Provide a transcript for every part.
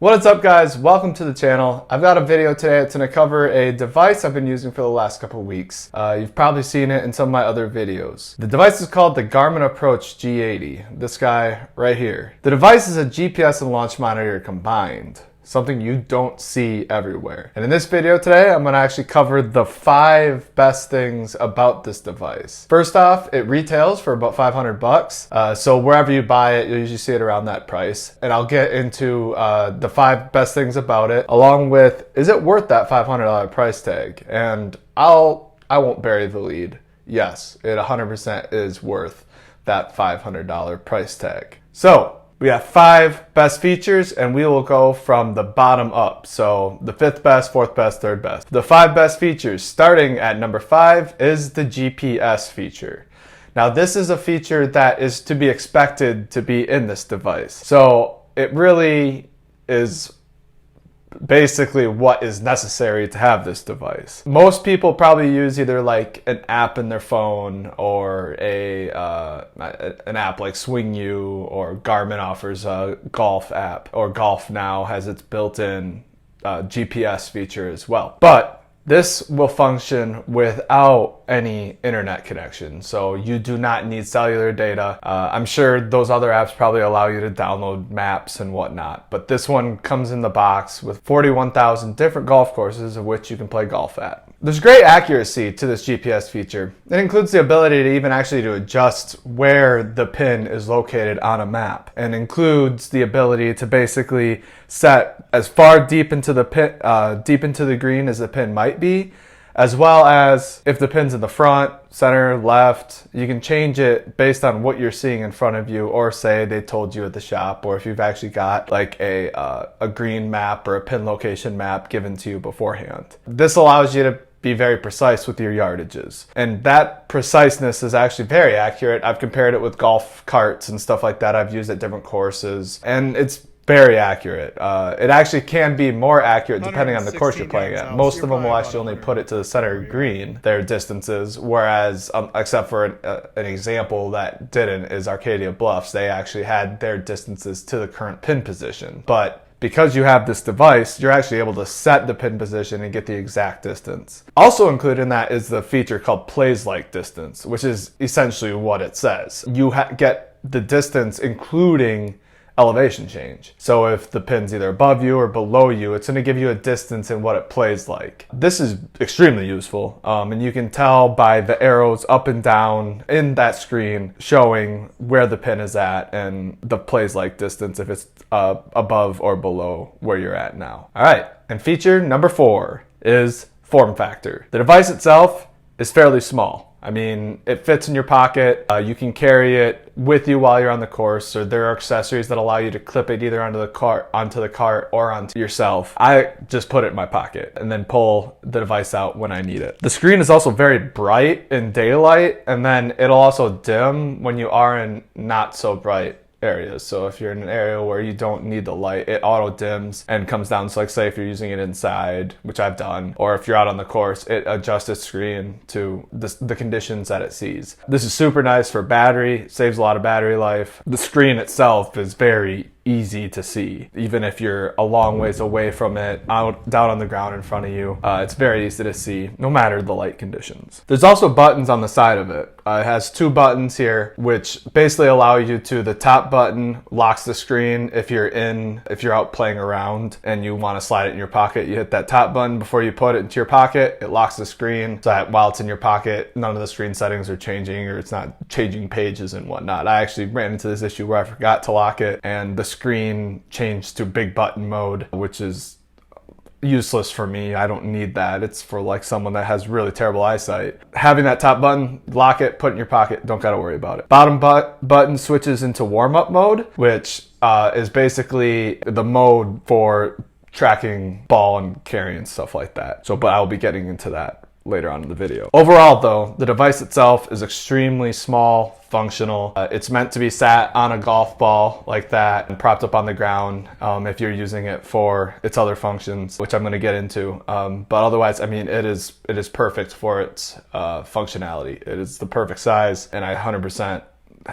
What is up, guys? Welcome to the channel. I've got a video today that's going to cover a device I've been using for the last couple of weeks. You've probably seen it in some of my other videos. The device is called the Garmin Approach G80. This guy right here. The device is a GPS and launch monitor combined. Something you don't see everywhere. And in this video today, I'm gonna actually cover the 5 best things about this device. First off, it retails for about 500 bucks. So wherever you buy it, you'll usually see it around that price. And I'll get into the 5 best things about it, along with, is it worth that $500 price tag? And I won't bury the lead. Yes, it 100% is worth that $500 price tag. So, we have 5 best features and we will go from the bottom up. So the 5th best, 4th best, 3rd best. The 5 best features, starting at number 5, is the GPS feature. Now this is a feature that is to be expected to be in this device. So it really is basically what is necessary to have this device. Most people probably use either like an app in their phone or an app like Swing U, or Garmin offers a golf app, or Golf Now has its built-in GPS feature as well. But this will function without any internet connection, so you do not need cellular data. I'm sure those other apps probably allow you to download maps and whatnot, but this one comes in the box with 41,000 different golf courses of which you can play golf at. There's great accuracy to this GPS feature. It includes the ability to even actually to adjust where the pin is located on a map, and includes the ability to basically set as far deep into the pin, deep into the green as the pin might be, as well as if the pin's in the front, center, left, you can change it based on what you're seeing in front of you, or say they told you at the shop, or if you've actually got like a green map or a pin location map given to you beforehand. This allows you to be very precise with your yardages. And that preciseness is actually very accurate. I've compared it with golf carts and stuff like that I've used at different courses, and it's very accurate. It actually can be more accurate depending on the course you're playing at. Most of them will actually only put it to the center green, their distances, whereas, except for an example that didn't, is Arcadia Bluffs. They actually had their distances to the current pin position. But because you have this device, you're actually able to set the pin position and get the exact distance. Also included in that is the feature called Plays Like Distance, which is essentially what it says. You get the distance including elevation change. So if the pin's either above you or below you, it's going to give you a distance in what it plays like. This is extremely useful, and you can tell by the arrows up and down in that screen showing where the pin is at and the plays like distance if it's above or below where you're at now. All right, and feature number 4 is form factor. The device itself is fairly small. I mean, it fits in your pocket. You can carry it with you while you're on the course, or there are accessories that allow you to clip it either onto the cart or onto yourself. I just put it in my pocket and then pull the device out when I need it. The screen is also very bright in daylight, and then it'll also dim when you are in not so bright areas. So if you're in an area where you don't need the light, it auto dims and comes down. So like say if you're using it inside, which I've done, or if you're out on the course, it adjusts its screen to the conditions that it sees. This is super nice for battery, saves a lot of battery life. The screen itself is very easy to see, even if you're a long ways away from it, down on the ground in front of you. It's very easy to see no matter the light conditions. There's also buttons on the side of it. It has 2 buttons here which basically allow you to, the top button locks the screen if you're out playing around and you want to slide it in your pocket. You hit that top button before you put it into your pocket. It locks the screen so that while it's in your pocket, none of the screen settings are changing, or it's not changing pages and whatnot. I actually ran into this issue where I forgot to lock it and the screen changed to big button mode, which is useless for me. I don't need that. It's for like someone that has really terrible eyesight. Having that top button, lock it, put it in your pocket, don't gotta worry about it. Bottom button switches into warm-up mode, which is basically the mode for tracking ball and carry and stuff like that. So, but I'll be getting into that later on in the video. Overall though, the device itself is extremely small, functional. It's meant to be sat on a golf ball like that and propped up on the ground if you're using it for its other functions, which I'm going to get into. But otherwise, I mean, it is perfect for its functionality. It is the perfect size, and I 100%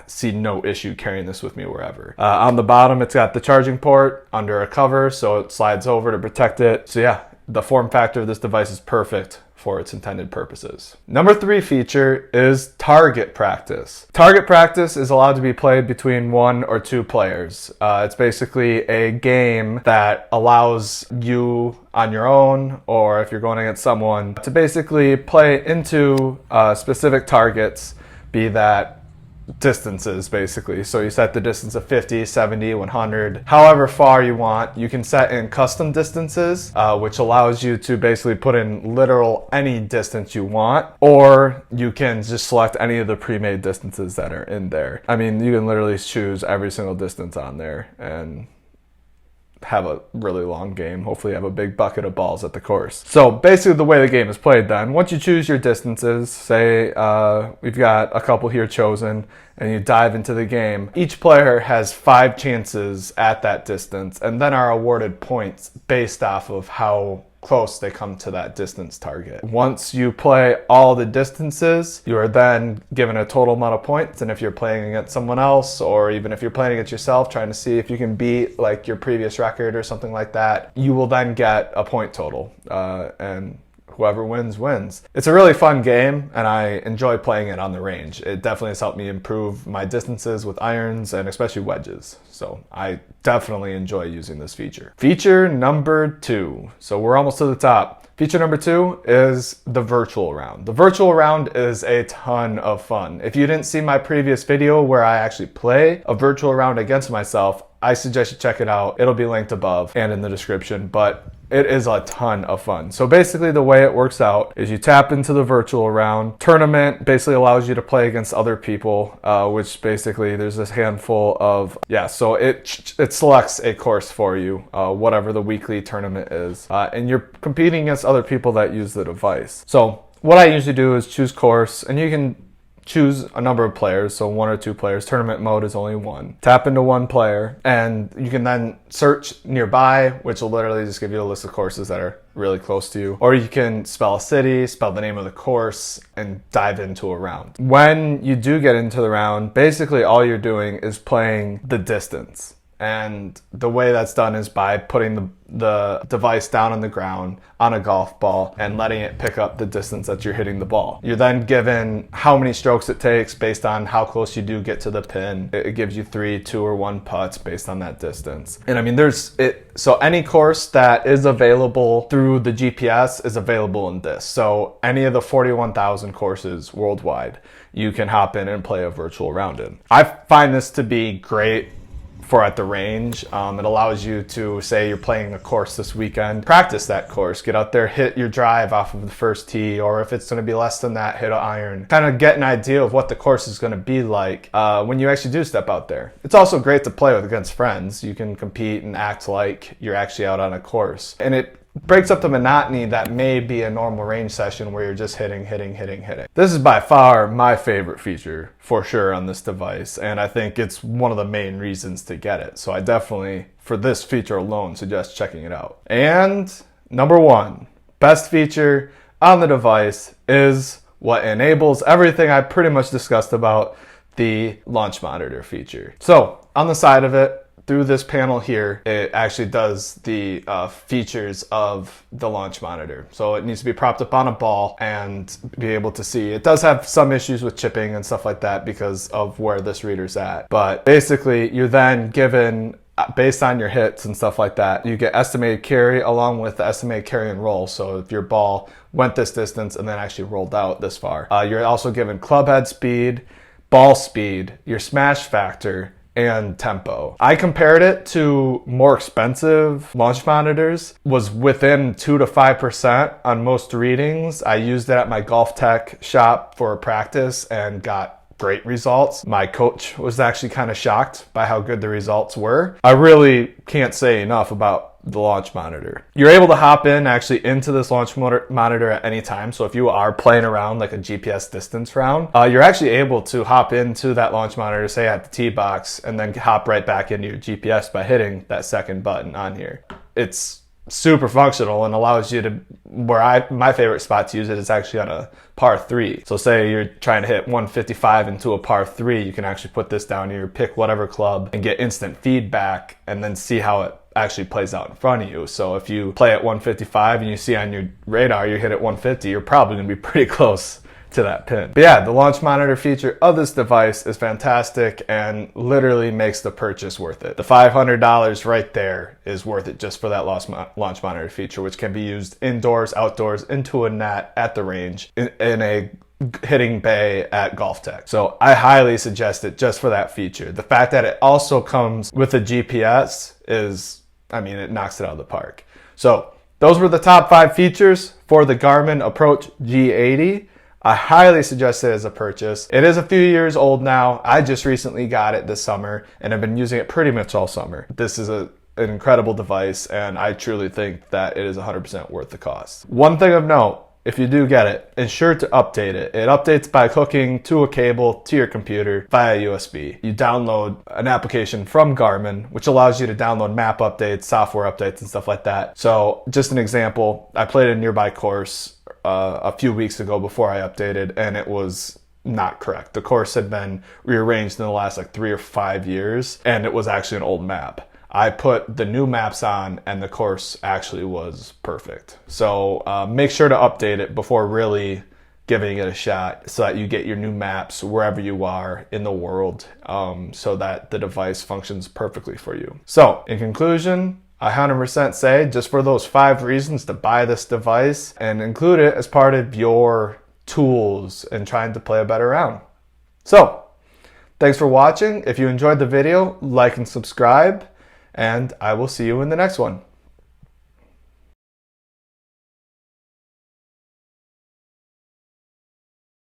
see no issue carrying this with me wherever. On the bottom, it's got the charging port under a cover, so it slides over to protect it. So yeah, the form factor of this device is perfect for its intended purposes. Number 3 feature is target practice. Target practice is allowed to be played between 1 or 2 players. It's basically a game that allows you on your own, or if you're going against someone, to basically play into specific targets, be that distances basically. So you set the distance of 50, 70, 100, however far you want. You can set in custom distances, which allows you to basically put in literal any distance you want, or you can just select any of the pre-made distances that are in there. I mean, you can literally choose every single distance on there and have a really long game. Hopefully you have a big bucket of balls at the course. So basically the way the game is played then, once you choose your distances, say we've got a couple here chosen, and you dive into the game, each player has 5 chances at that distance and then are awarded points based off of how close they come to that distance target. Once you play all the distances, you are then given a total amount of points, and if you're playing against someone else, or even if you're playing against yourself, trying to see if you can beat like your previous record or something like that, you will then get a point total, and whoever wins, wins. It's a really fun game, and I enjoy playing it on the range. It definitely has helped me improve my distances with irons and especially wedges. So I definitely enjoy using this feature. Feature number 2. So we're almost to the top. Feature number 2 is the virtual round. The virtual round is a ton of fun. If you didn't see my previous video where I actually play a virtual round against myself, I suggest you check it out. It'll be linked above and in the description, but it is a ton of fun. So basically the way it works out is you tap into the virtual round. Tournament basically allows you to play against other people, which basically there's this handful of, so it selects a course for you, whatever the weekly tournament is, and you're competing against other people that use the device. So what I usually do is choose course, and you can choose a number of players, so 1 or 2 players. Tournament mode is only 1. Tap into 1 player, and you can then search nearby, which will literally just give you a list of courses that are really close to you. Or you can spell a city, spell the name of the course, and dive into a round. When you do get into the round, basically all you're doing is playing the distance. And the way that's done is by putting the device down on the ground on a golf ball and letting it pick up the distance that you're hitting the ball. You're then given how many strokes it takes based on how close you do get to the pin. It gives you 3, 2, or 1 putts based on that distance. And I mean, so any course that is available through the GPS is available in this. So any of the 41,000 courses worldwide, you can hop in and play a virtual round in. I find this to be great for at the range. It allows you to, say you're playing a course this weekend, practice that course, get out there, hit your drive off of the first tee, or if it's going to be less than that, hit an iron. Kind of get an idea of what the course is going to be like when you actually do step out there. It's also great to play with against friends. You can compete and act like you're actually out on a course. And it breaks up the monotony that may be a normal range session where you're just hitting. This is by far my favorite feature for sure on this device, and I think it's one of the main reasons to get it. So I definitely, for this feature alone, suggest checking it out. And number 1, best feature on the device is what enables everything I pretty much discussed about the launch monitor feature. So on the side of it, through this panel here, it actually does the features of the launch monitor. So it needs to be propped up on a ball and be able to see. It does have some issues with chipping and stuff like that because of where this reader's at. But basically, you're then given, based on your hits and stuff like that, you get estimated carry along with the estimated carry and roll. So if your ball went this distance and then actually rolled out this far. You're also given club head speed, ball speed, your smash factor, and tempo. I compared it to more expensive launch monitors, was within 2 to 5% on most readings. I used it at my golf tech shop for practice and got great results. My coach was actually kind of shocked by how good the results were. I really can't say enough about the launch monitor. You're able to hop in actually into this launch monitor at any time. So if you are playing around like a GPS distance round, you're actually able to hop into that launch monitor, say at the tee box, and then hop right back into your GPS by hitting that second button on here. It's super functional and allows you to, my favorite spot to use it is actually on a par 3. So say you're trying to hit 155 into a par 3, you can actually put this down here, pick whatever club, and get instant feedback, and then see how it actually plays out in front of you. So if you play at 155 and you see on your radar you hit at 150, you're probably going to be pretty close to that pin. But yeah, the launch monitor feature of this device is fantastic and literally makes the purchase worth it. The $500 right there is worth it just for that launch monitor feature, which can be used indoors, outdoors, into a net, at the range, in a hitting bay at Golf Tech. So I highly suggest it just for that feature. The fact that it also comes with a GPS is, I mean, it knocks it out of the park. So those were the top 5 features for the Garmin Approach G80. I highly suggest it as a purchase. It is a few years old now. I just recently got it this summer and I've been using it pretty much all summer. This is an incredible device and I truly think that it is 100% worth the cost. One thing of note, if you do get it, ensure to update it. It updates by hooking to a cable to your computer via USB. You download an application from Garmin, which allows you to download map updates, software updates, and stuff like that. So just an example, I played a nearby course a few weeks ago before I updated, and it was not correct. The course had been rearranged in the last like 3 or 5 years, and it was actually an old map. I put the new maps on and the course actually was perfect. So make sure to update it before really giving it a shot so that you get your new maps wherever you are in the world, so that the device functions perfectly for you. So in conclusion, I 100% say just for those 5 reasons to buy this device and include it as part of your tools in trying to play a better round. So thanks for watching. If you enjoyed the video, like and subscribe, and I will see you in the next one.